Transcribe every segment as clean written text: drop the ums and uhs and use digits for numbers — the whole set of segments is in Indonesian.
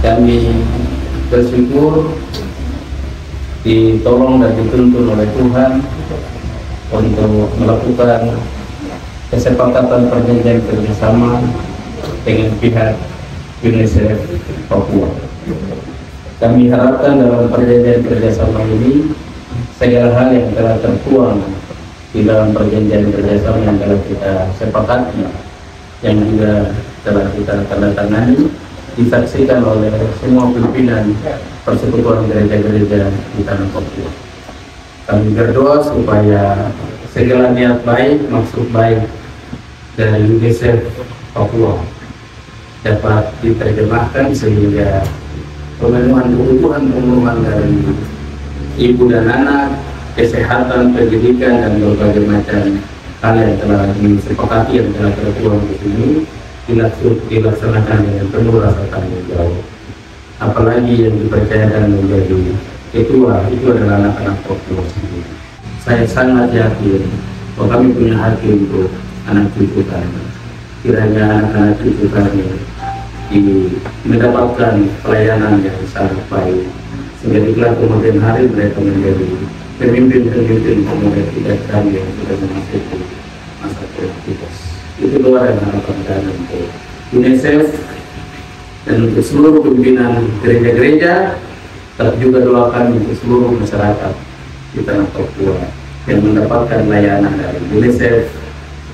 Kami bersyukur ditolong dan dituntun oleh Tuhan untuk melakukan kesepakatan perjanjian kerjasama dengan pihak UNICEF Papua. Kami harapkan dalam perjanjian kerjasama ini segala hal yang telah tertuang di dalam perjanjian kerjasama yang telah kita sepakati, yang juga telah kita tanda tangani, disaksikan oleh semua pimpinan persekutuan gereja-gereja di tanah Papua. Kami berdoa supaya segala niat baik, maksud baik dari UNICEF Papua dapat diterjemahkan sehingga pemenuhan kebutuhan dari ibu dan anak, kesehatan, pendidikan, dan berbagai macam hal yang telah disepakati, yang telah tertuang di sini dilaksanakan dengan penuh rasa tanggung jawab. Apalagi yang dipercayakan menjadi ketua itu adalah anak-anak Papua sendiri. Saya sangat yakin bahwa kami punya hati untuk anak cucu kami. Kiranya anak-anak cucu kami mendapatkan pelayanan yang sangat baik, sehingga di kemudian hari mereka menjadi pemimpin-pemimpin pemuda kita kami yang sudah memasuki masa produktivitas. Itu doa dan harapan kami untuk UNICEF dan untuk seluruh pimpinan gereja-gereja, tapi juga doa kami untuk seluruh masyarakat di tanah Papua yang mendapatkan layanan dari UNICEF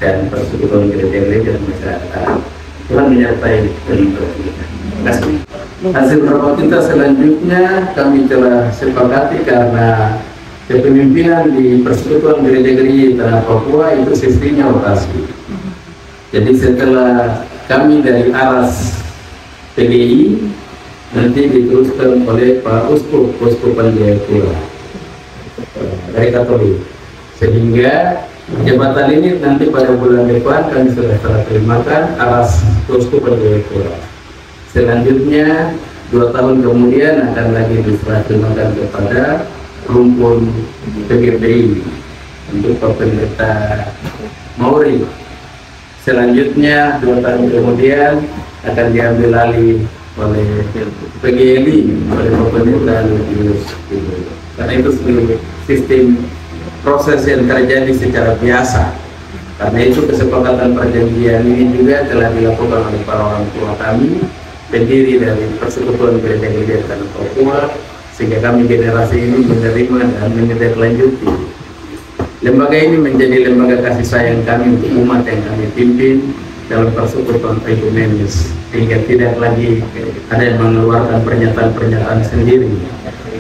dan persekutuan gereja-gereja dan masyarakat. Tuhan menyertai penuntut kita. Terima kasih. Hasil rapat kita selanjutnya kami telah sepakati karena kepemimpinan di persekutuan gereja-gereja di tanah Papua itu sistemnya rotasi. Jadi setelah kami dari Aras PGI nanti diteruskan oleh Pak Uskup Jayapura dari Katolik, sehingga jabatan ini nanti pada bulan depan kami sudah terimakan Aras Uskup Jayapura. Selanjutnya 2 tahun kemudian akan lagi diserahkan kepada rumpun PGPI untuk Pak Pendeta Mauri. Selanjutnya 2 tahun kemudian akan diambil alih oleh PGLI, oleh Pak Pendeta Lucius. Karena itu sistem proses yang terjadi secara biasa. Karena itu kesepakatan perjanjian ini juga telah dilakukan oleh para orang tua kami, pendiri dari persekutuan gereja-gereja tanah Papua, sehingga kami generasi ini menerima dan menindaklanjuti. Lembaga ini menjadi lembaga kasih sayang kami untuk umat yang kami pimpin dalam persekutuan ekumenis, sehingga tidak lagi ada yang mengeluarkan pernyataan-pernyataan sendiri,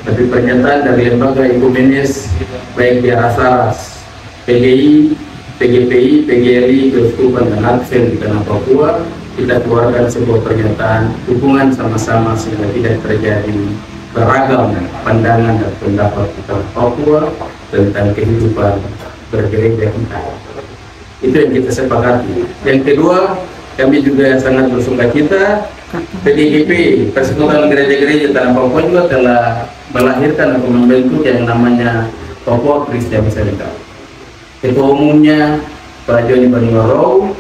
tapi pernyataan dari lembaga ekumenis baik di Aras, PGI, PGPI, PGLI, Keuskupan dan Advent di tanah Papua, kita keluarkan sebuah pernyataan dukungan sama-sama sehingga tidak terjadi beragam pandangan dan pendapat di tanah Papua tentang kehidupan bergereja kita. Itu yang kita sepakati. Yang kedua, kami juga sangat bersukacita PDIP, Persekutuan Gereja-Gereja Tanah Papua, juga telah melahirkan atau membentuk yang namanya Papua Christian Center. Ketua umumnya Pak Joni Baniwaro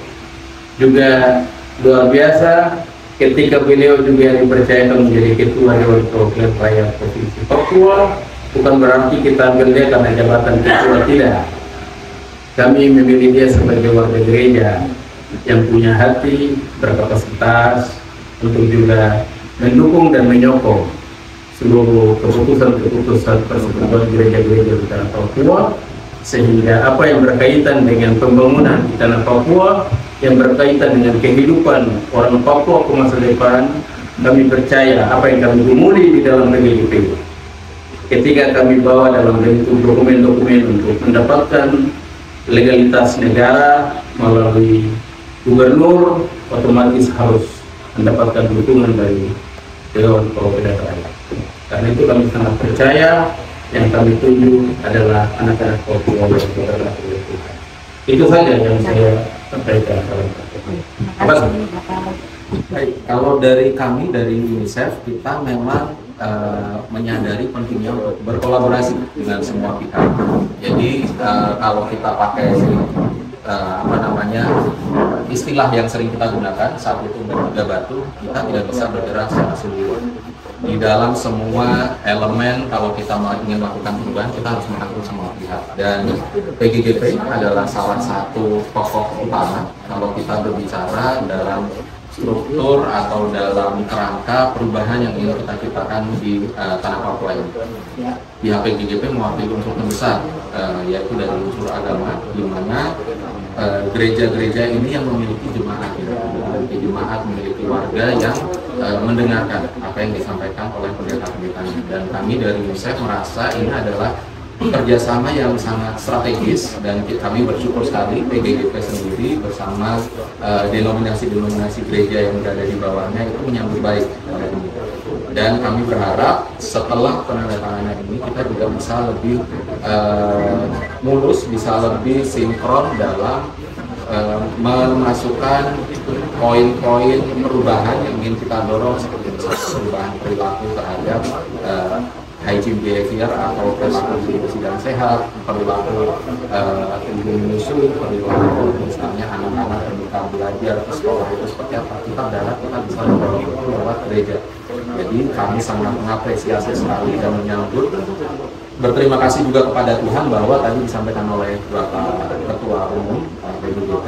juga luar biasa ketika beliau juga dipercayakan menjadi ketua Dewan Perwakilan Rakyat Provinsi Papua. Bukan berarti kita ambil dia karena jabatan ketua, tidak. Kami memilih dia sebagai warga gereja yang punya hati, berkapasitas untuk juga mendukung dan menyokong seluruh keputusan-keputusan persekutuan gereja-gereja di tanah Papua, sehingga apa yang berkaitan dengan pembangunan di tanah Papua, yang berkaitan dengan kehidupan orang Papua ke masa depan, kami percaya apa yang kami gumuli di dalam PGIP ketika kami bawa dalam bentuk dokumen-dokumen untuk mendapatkan legalitas negara melalui gubernur, otomatis harus mendapatkan dukungan dari Dewan Perwakilan Rakyat. Karena itu kami sangat percaya yang kami tuju adalah anak-anak Papua yang bergerak oleh Tuhan. Itu saja yang saya sampaikan. Baik, kalau dari kami dari UNICEF, kita memang menyadari pentingnya untuk berkolaborasi dengan semua pihak. Jadi kalau kita pakai istilah yang sering kita gunakan, satu tumbal tiga batu, kita tidak bisa bergerak secara sendiri. Di dalam semua elemen, kalau kita ingin melakukan perubahan, kita harus merangkul semua pihak. Dan PGGP adalah salah satu tokoh utama kalau kita berbicara dalam struktur atau dalam kerangka perubahan yang ingin kita ciptakan di tanah Papua ini. Pihak PGGP mewakili unsur terbesar, yaitu dari unsur agama, di mana gereja-gereja ini yang memiliki jemaat, memiliki warga yang mendengarkan apa yang disampaikan oleh pendeta-pendetanya. Dan kami dari UNICEF merasa ini adalah kerjasama yang sangat strategis, dan kami bersyukur sekali PGGP sendiri bersama denominasi-denominasi gereja yang berada di bawahnya itu menyambut baik. Dan kami berharap setelah penandatanganan ini kita juga bisa lebih mulus, bisa lebih sinkron dalam memasukkan poin-poin perubahan yang ingin kita dorong, seperti perubahan perilaku terhadap hygiene behavior atau perilaku hidup dan sehat, perilaku ilmu menyusui, perilaku misalnya anak-anak ketika belajar ke sekolah itu seperti apa. Kita berharap kita bisa mendorong itu lewat gereja. Jadi kami sangat mengapresiasi sekali dan menyambut. Berterima kasih juga kepada Tuhan bahwa tadi disampaikan oleh Bapak Ketua Umum PGGP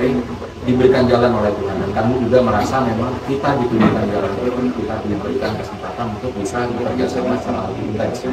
diberikan jalan oleh Tuhan, dan kami juga merasa memang kita diberikan jalan itu, kita diberikan kesempatan untuk bisa bekerja sama secara lebih intens.